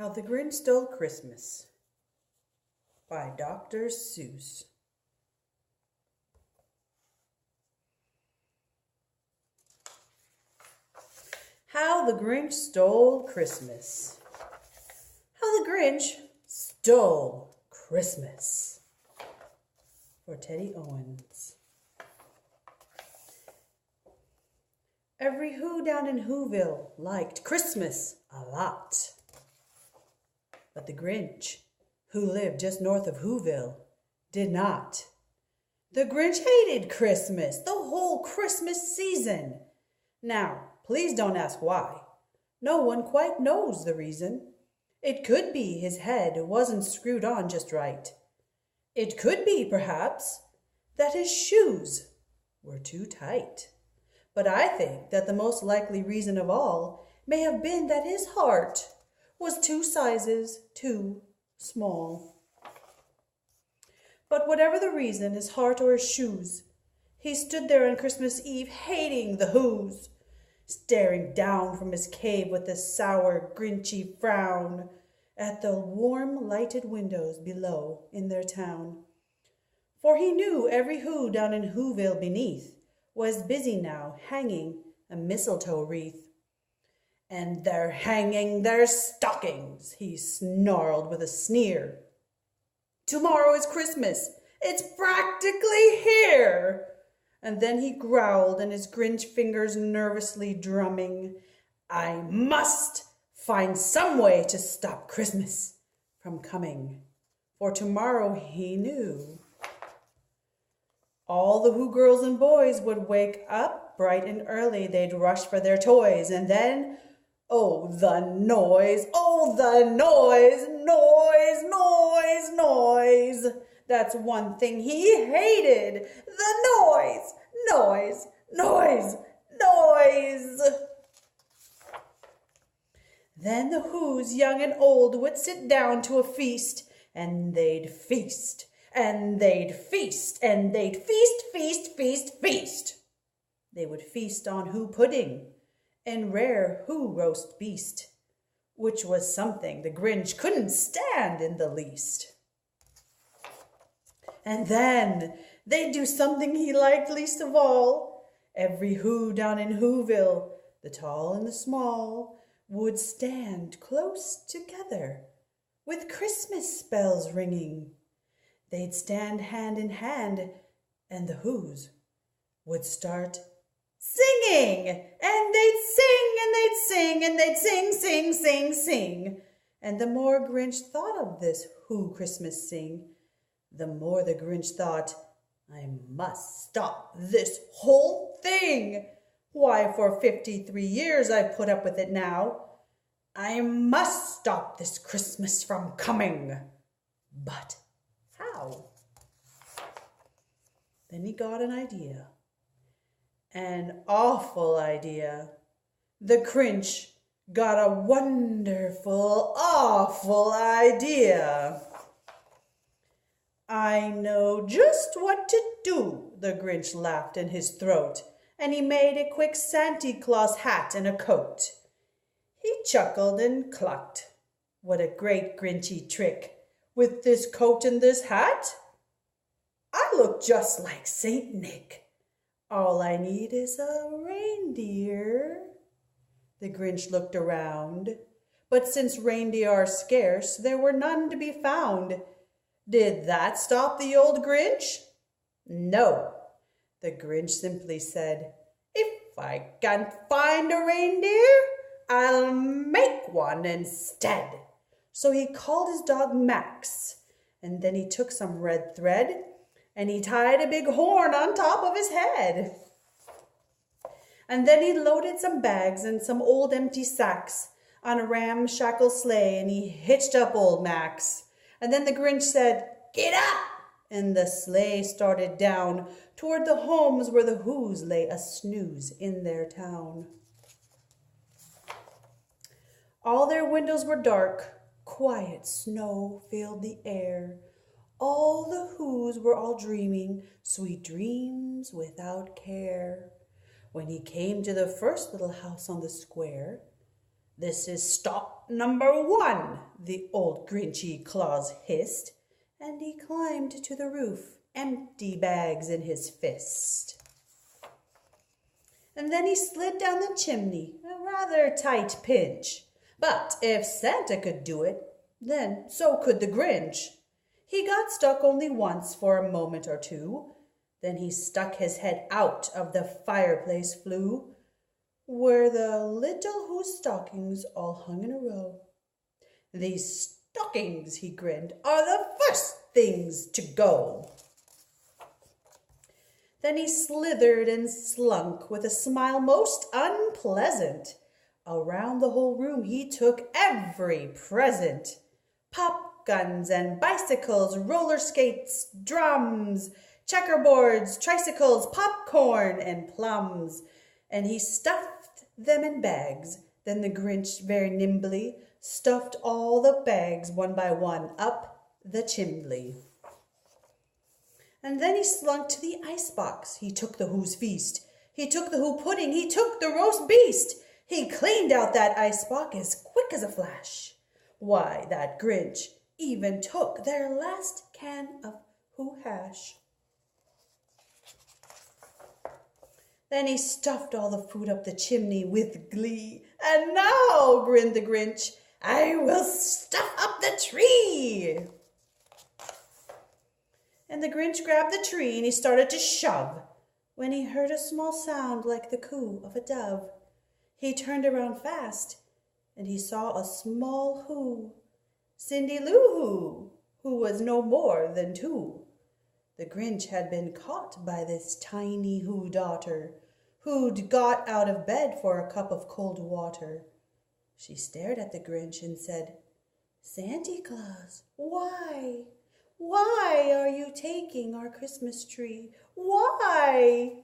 How the Grinch Stole Christmas by Dr. Seuss. How the Grinch Stole Christmas. How the Grinch Stole Christmas. For Teddy Owens. Every Who down in Whoville liked Christmas a lot. But the Grinch, who lived just north of Whoville, did not. The Grinch hated Christmas, the whole Christmas season. Now, please don't ask why. No one quite knows the reason. It could be his head wasn't screwed on just right. It could be, perhaps, that his shoes were too tight. But I think that the most likely reason of all may have been that his heart was 2 sizes too small. But whatever the reason, his heart or his shoes, he stood there on Christmas Eve hating the Whos, staring down from his cave with a sour, grinchy frown at the warm, lighted windows below in their town. For he knew every Who down in Whoville beneath was busy now hanging a mistletoe wreath. And they're hanging their stockings, he snarled with a sneer. Tomorrow is Christmas. It's practically here. And then he growled, and his Grinch fingers nervously drumming, I must find some way to stop Christmas from coming. For tomorrow, he knew, all the Who girls and boys would wake up bright and early. They'd rush for their toys, and then, oh, the noise, noise. That's one thing he hated, the noise. Then the Whos, young and old, would sit down to a feast, and they'd feast, and they'd feast, and they'd feast. They would feast on Who pudding and rare Who roast beast, which was something the Grinch couldn't stand in the least. And then they'd do something he liked least of all. Every Who down in Whoville, the tall and the small, would stand close together with Christmas bells ringing. They'd stand hand in hand, and the Whos would start singing, and they'd sing, and they'd sing, and they'd sing. And the more Grinch thought of this Who Christmas sing, the more the Grinch thought, I must stop this whole thing. Why, for 53 years I've put up with it now. I must stop this Christmas from coming. But how? Then he got an idea. An awful idea. The Grinch got a wonderful, awful idea. I know just what to do, the Grinch laughed in his throat, and he made a quick Santa Claus hat and a coat. He chuckled and clucked. What a great Grinchy trick! With this coat and this hat, I look just like Saint Nick. All I need is a reindeer. The Grinch looked around, but since reindeer are scarce, there were none to be found. Did that stop the old Grinch? No. The Grinch simply said, if I can't find a reindeer, I'll make one instead. So he called his dog Max, and then he took some red thread, and he tied a big horn on top of his head. And then he loaded some bags and some old empty sacks on a ramshackle sleigh, and he hitched up old Max. And then the Grinch said, get up! And the sleigh started down toward the homes where the Whos lay a snooze in their town. All their windows were dark. Quiet snow filled the air. All the Whos were all dreaming sweet dreams without care. When he came to the first little house on the square, "This is stop number 1, the old Grinchy Claus hissed, and he climbed to the roof, empty bags in his fist. And then he slid down the chimney, a rather tight pinch. But if Santa could do it, then so could the Grinch. He got stuck only once for a moment or two. Then he stuck his head out of the fireplace flue, where the little Who's stockings all hung in a row. "These stockings," he grinned, "are the first things to go." Then he slithered and slunk with a smile most unpleasant. Around the whole room he took every present. Pop guns and bicycles, roller skates, drums, checkerboards, tricycles, popcorn, and plums. And he stuffed them in bags. Then the Grinch very nimbly stuffed all the bags one by one up the chimbley. And then he slunk to the icebox. He took the Who's feast. He took the Who pudding. He took the roast beast. He cleaned out that icebox as quick as a flash. Why, that Grinch even took their last can of Who hash. Then he stuffed all the food up the chimney with glee. "And now," grinned the Grinch, "I will stuff up the tree." And the Grinch grabbed the tree and he started to shove, when he heard a small sound like the coo of a dove. He turned around fast and he saw a small Who, Cindy Lou Who was no more than 2. The Grinch had been caught by this tiny Who daughter, who'd got out of bed for a cup of cold water. She stared at the Grinch and said, "Santa Claus, why? Why are you taking our Christmas tree? Why?"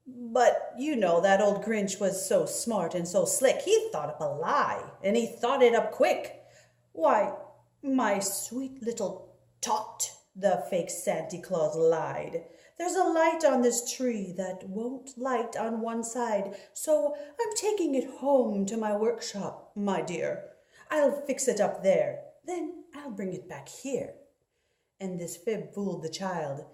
But you know that old Grinch was so smart and so slick, he thought up a lie, and he thought it up quick. "Why, my sweet little tot," the fake Santa Claus lied, "there's a light on this tree that won't light on one side, so I'm taking it home to my workshop, my dear. I'll fix it up there, then I'll bring it back here." And this fib fooled the child.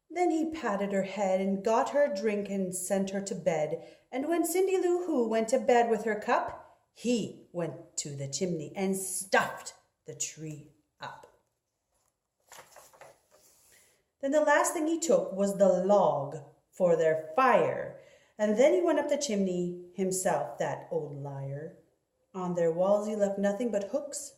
Then he patted her head and got her a drink and sent her to bed. And when Cindy Lou Who went to bed with her cup, he went to the chimney and stuffed the tree up. Then the last thing he took was the log for their fire. And then he went up the chimney himself, that old liar. On their walls he left nothing but hooks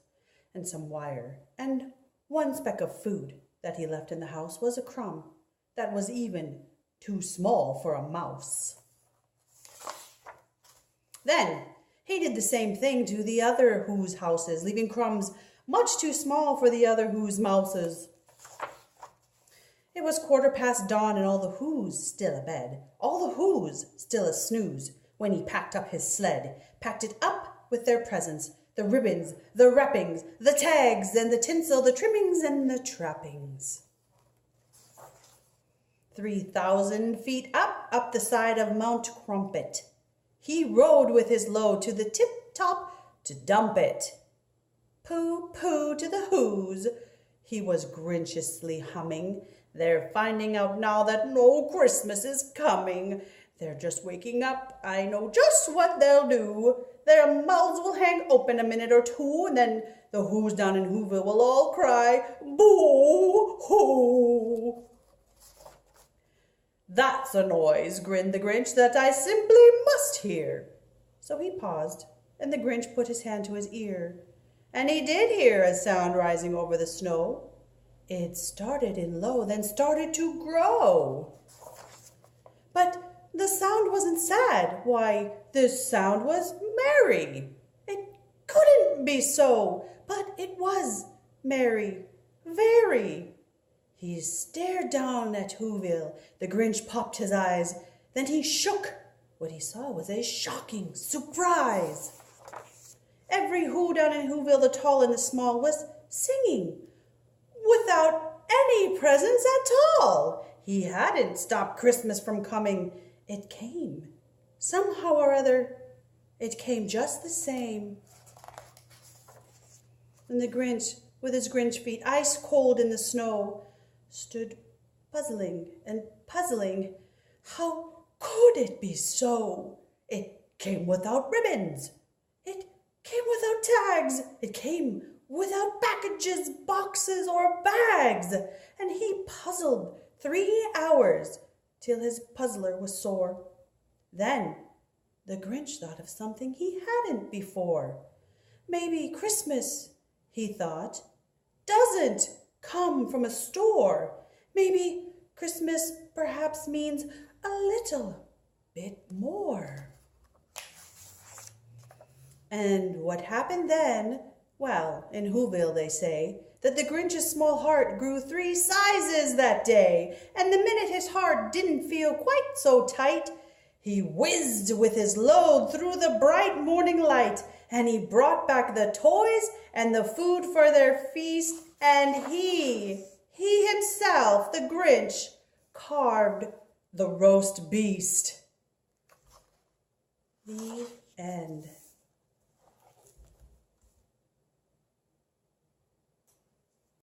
and some wire. And one speck of food that he left in the house was a crumb that was even too small for a mouse. Then he did the same thing to the other Who's houses, leaving crumbs much too small for the other Who's mouses. It was dawn and all the Who's still abed, all the Who's still a snooze, when he packed up his sled, packed it up with their presents, the ribbons, the wrappings, the tags, and the tinsel, the trimmings, and the trappings. 3,000 feet up the side of Mount Crumpet, he rode with his load to the tip-top to dump it. "Pooh-pooh to the Who's," he was grinchiously humming. "They're finding out now that no Christmas is coming. They're just waking up. I know just what they'll do. Their mouths will hang open a minute or two, and then the Who's down in Whoville will all cry, 'Boo-hoo!'" "That's a noise," grinned the Grinch, "that I simply must hear." So he paused, and the Grinch put his hand to his ear. And he did hear a sound rising over the snow. It started in low, then started to grow. But the sound wasn't sad. Why, this sound was merry. It couldn't be so, but it was merry, very. He stared down at Whoville. The Grinch popped his eyes. Then he shook. What he saw was a shocking surprise. Every Who down in Whoville, the tall and the small, was singing without any presents at all. He hadn't stopped Christmas from coming. It came somehow or other, it came just the same. And the Grinch, with his Grinch feet ice cold in the snow, stood puzzling and puzzling. How could it be so? It came without ribbons. It came without tags. It came without packages, boxes, or bags. And he puzzled 3 hours till his puzzler was sore. Then the Grinch thought of something he hadn't before. Maybe Christmas, he thought, doesn't come from a store. Maybe Christmas perhaps means a little bit more. And what happened then? Well, in Whoville they say that the Grinch's small heart grew 3 sizes that day, and the minute his heart didn't feel quite so tight, he whizzed with his load through the bright morning light, and he brought back the toys and the food for their feast, and he himself, the Grinch, carved the roast beast. The end.